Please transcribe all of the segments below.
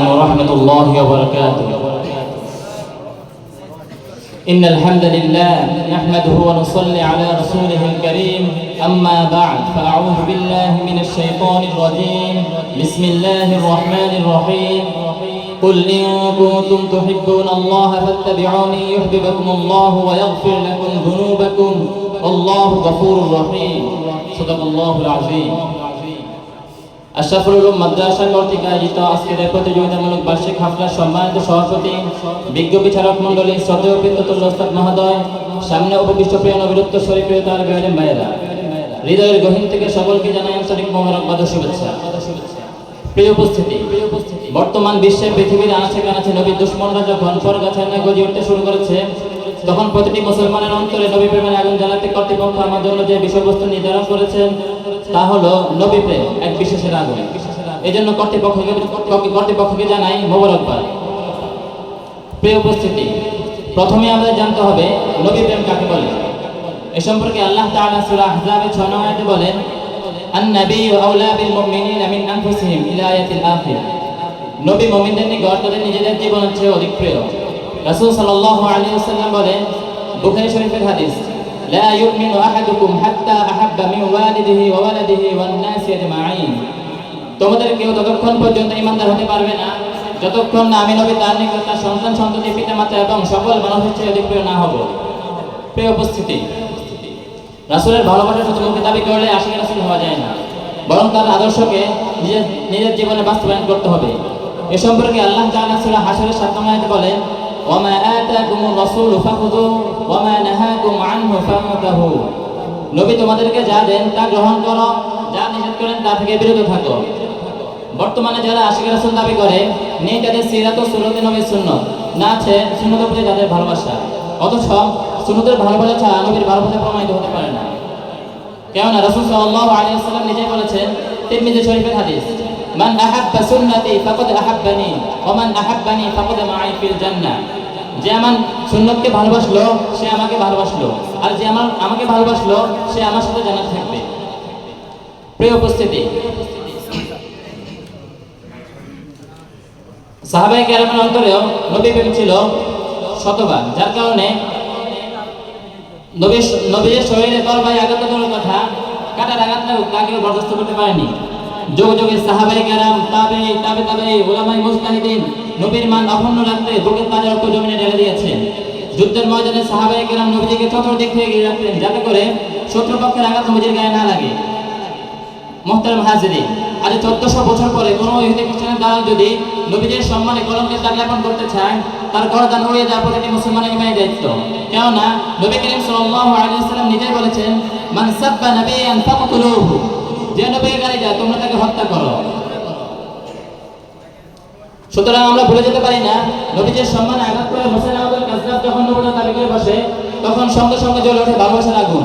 ورحمة الله وبركاته. إن الحمد لله نحمده ونصلي على رسوله الكريم. أما بعد فأعوذ بالله من الشيطان الرجيم. بسم الله الرحمن الرحيم. قل إن كنتم تحبون الله فاتبعوني يحببكم الله ويغفر لكم ذنوبكم والله غفور رحيم. صدق الله العظيم. আশরাফুল উলুম মাদ্রাসা কর্তৃক আয়োজিত আজকের প্রতিযোগিতামূলক বার্ষিক হাফলার সম্মানিত সভাপতি, বিজ্ঞ বিচারক মণ্ডলী, শ্রদ্ধেয় পিতৃতুল্য ওস্তাদ মহোদয়, সামনে উপবিষ্ট প্রিয় নবীর উত্তরসূরি প্রিয় তালেবে ইলম ভাইয়েরা, হৃদয়ের গহীন থেকে সকলকে জানাই আন্তরিক মোবারকবাদ ও শুভেচ্ছা। প্রিয় উপস্থিতি, বর্তমান বিশ্বে পৃথিবীর আনাচে কানাচে নবীর দুশ্মনরা যখন পরগাছায় না গজিয়ে উঠতে শুরু করেছে, তখন প্রতিটি মুসলমানের অন্তরে নবী প্রেমের আগুন জ্বালাতে কর্তৃপক্ষ আমার জন্য যে বিষয়বস্তু নির্ধারণ করেছেন তা হলো নবী প্রেম, এক বিশেষের আগুন। এই জন্য কর্তৃপক্ষকে জানাই মোবারকবাদ। প্রিয় উপস্থিতি, প্রথমে আমাদের জানতে হবে নবী প্রেম কাকে বলে। এ সম্পর্কে আল্লাহ তাআলা সূরা আহজাবের 6 নং আয়াতে বলেন, আন-নাবিয়্যু আওলা বিল মুমিনিনা মিন আনফুসিহিম ইলা আয়াতিল আখির। নবী মুমিনদের নিকট তাদের নিজেদের জীবনের চেয়ে অধিক প্রিয়। রাসূল সাল্লাল্লাহু আলাইহি ওয়াসাল্লাম বলেন, বুখারী শরীফের হাদিস, লা ইউমিনু আহাদুকুম হাত্তা আহাব্বা মিন ওয়ালিদিহি ওয়া ওয়ালাদিহি ওয়ান নাসি আজমাইন। তোমাদের কেউ ততক্ষণ পর্যন্ত ঈমানদার হতে পারবে না যতক্ষণ না আমি নবী তার নিকট তার সন্তান সন্ততি পিতামাতা এবং সকল মানুষের চেয়ে অধিক প্রিয় না হব। প্রিয় উপস্থিতি, রাসূলের ভালোবাসা শুধু মুখে দাবি করলে আশিক রাসূল হওয়া যায় না, বরং তার আদর্শকে নিজের জীবনে বাস্তবায়ন করতে হবে। এ সম্পর্কে আল্লাহ তাআলা সূরা হাশরের 7 নং আয়াতে বলেন, ওয়ামা আতাকুমুর রাসূলু ফাখুযুহু ওয়ামা নাহাকুম আনহু ফান্তাহু। নবী তোমাদেরকে যা দেন তা গ্রহণ করো, যা নিষেধ করেন তা থেকে বিরত থাকো। বর্তমানে যারা আশিক রাসূল দাবি করে, নেই তাদের সিরাত ও সুন্নতে নবীর সুন্নাত, না আছে সুন্নতের প্রতি তাদের ভালোবাসা, অথচ সুন্নতের ভালোবাসা ছাড়া নবীর ভালোবাসা প্রমাণিত হতে পারে না। কেননা রাসূল সাল্লাল্লাহু আলাইহি ওয়াসাল্লাম নিজেই বলেছেন, তিরমিজি শরীফের হাদিস, মান আহাব্বা সুন্নতি ফাকাদ আহাব্বানি ওয়া মান আহাব্বানি ফাকাদ মা'i ফিল জান্নাহ। যে আমার সুন্নতকে ভালোবাসলো সে আমাকে ভালোবাসলো, আর যে আমাকে ভালোবাসলো সে আমার সাথে জান্নাতে থাকবে। প্রিয় উপস্থিতি, সাহাবায়ে কেরামের অন্তরেও নবী প্রেম ছিল শতভাগ, যার কারণে নবীর শরীরে তরবারি আঘাত করার কথা, কাটার আঘাত তাকেও বরদাস্ত করতে পারেনি। যুগ যুগে সাহাবায়ে কেরাম, তাবে উলামায়ে মুজতাহিদিন নবীর মান অক্ষুণ্ণ রাখতে বুকের তাজা রক্ত জমিনে ঢেলে দিয়েছেন। যুদ্ধের ময়দানে সাহাবায়ে কেরাম নবীজিকে চতুর্দিক থেকে ঘিরে রাখতেন, যাতে করে শত্রুপক্ষের আঘাত নবীজির গায়ে না লাগে। মুহতারাম হাজিরিন, আজ 1400 বছর পরে কোনো ইহুদি খ্রিস্টানের দ্বারা যদি নবীজির সম্মানে কলঙ্কের দাগ লেপন করতে চায়, তার গর্দান উড়িয়ে দেওয়া প্রতিটি মুসলমানের ইমানি দায়িত্ব। কেননা নবী করিম সাল্লাল্লাহু আলাইহি ওয়াসাল্লাম নিজেই বলেছেন, মান সাব্বা নাবিয়ান ফাকতুলুহু। যে নবীর গালি যায় তোমরা তাকে হত্যা করো। সুতরাং আমরা ভুলে যেতে পারি না, নবীজির সম্মানে আঘাত করে মুসাইলামাতুল কাযযাব যখন নবুয়ত দাবি করে বসে, তখন সঙ্গে সঙ্গে জ্বলে ওঠে ভালোবাসার আগুন।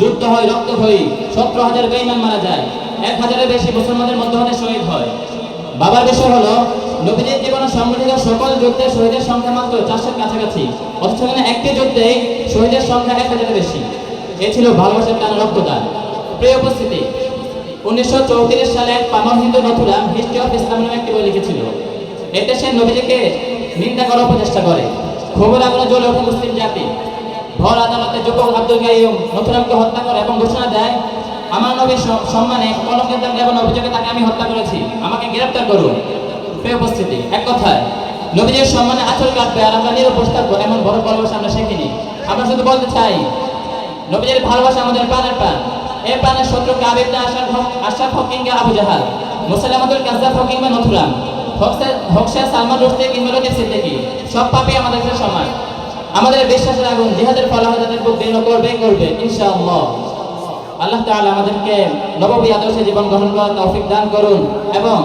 যুদ্ধ হয়, রক্ত হয়, 17,000 বেঈমান মারা যায়, 1,000-এর বেশি মুসলমানদের মধ্যে শহীদ হয়। বাবার বিষয় হলো, নবীজির জীবনে সংঘটিত সকল যুদ্ধে শহীদের সংখ্যা মাত্র 400-এর কাছাকাছি, অথচ এখানে একটি যুদ্ধে শহীদের সংখ্যা 1,000-এর বেশি। এ ছিল ভালোবাসার টানা রক্তদান। প্রিয় উপস্থিতি, 1934 সালে এক পামর হিন্দু নথুরাম হিস্ট্রি অফ ইসলাম নামে একটি বই লিখেছিল। এতে সে নবীজিকে নিন্দা করার প্রচেষ্টা করে। খবর আগুনে জ্বলে ওঠে মুসলিম জাতি। ভর আদালতে যুবক আব্দুল কাইয়ুম নথুরামকে হত্যা করে এবং ঘোষণা দেয়, আমার নবীর সম্মানে কলঙ্কের দাগ এবং অভিযোগে তাকে আমি হত্যা করেছি, আমাকে গ্রেফতার করুন। প্রিয় উপস্থিতি, এক কথায় নবীজির সম্মানে আঁচল কাটবে আর আমরা নিরুপোষ থাকবো, এমন বড় ভালোবাসা আমরা শিখিনি। আমরা শুধু বলতে চাই, নবীজির ভালোবাসা আমাদের প্রাণের প্রাণ। এই প্রাণের শত্রু কাবিব না আশরাফ হোক কিংবা আবু জাহাল, মুসাইলামাতুল কাযযাব হোক কিংবা নথুরাম, হোক সে সালমান রুশদি কিংবা লতিফ সিদ্দিকী, সব পাপী আমাদের কাছে সমান। আমাদের বিশ্বাসের আগুন জিহাদের ফলাফল তাদের বুক দৃঢ় করবে ইনশাআল্লাহ। আল্লাহ তাআলা আমাদেরকে নববী আদর্শে জীবন গ্রহণ করার তৌফিক দান করুন এবং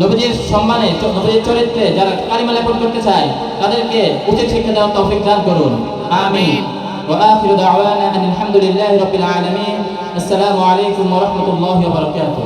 নবীজির সম্মানে, নবীজির চরিত্রে যারা কালিমা লেপন করতে চায় তাদেরকে উচিত শিক্ষা দেওয়ার তৌফিক দান করুন। আমিন। ওয়া আখিরু দাওয়ানা আলহামদুলিল্লাহি রাব্বিল আলামিন। আসসালামু আলাইকুম ওয়া রাহমাতুল্লাহি ওয়া বারাকাতুহু।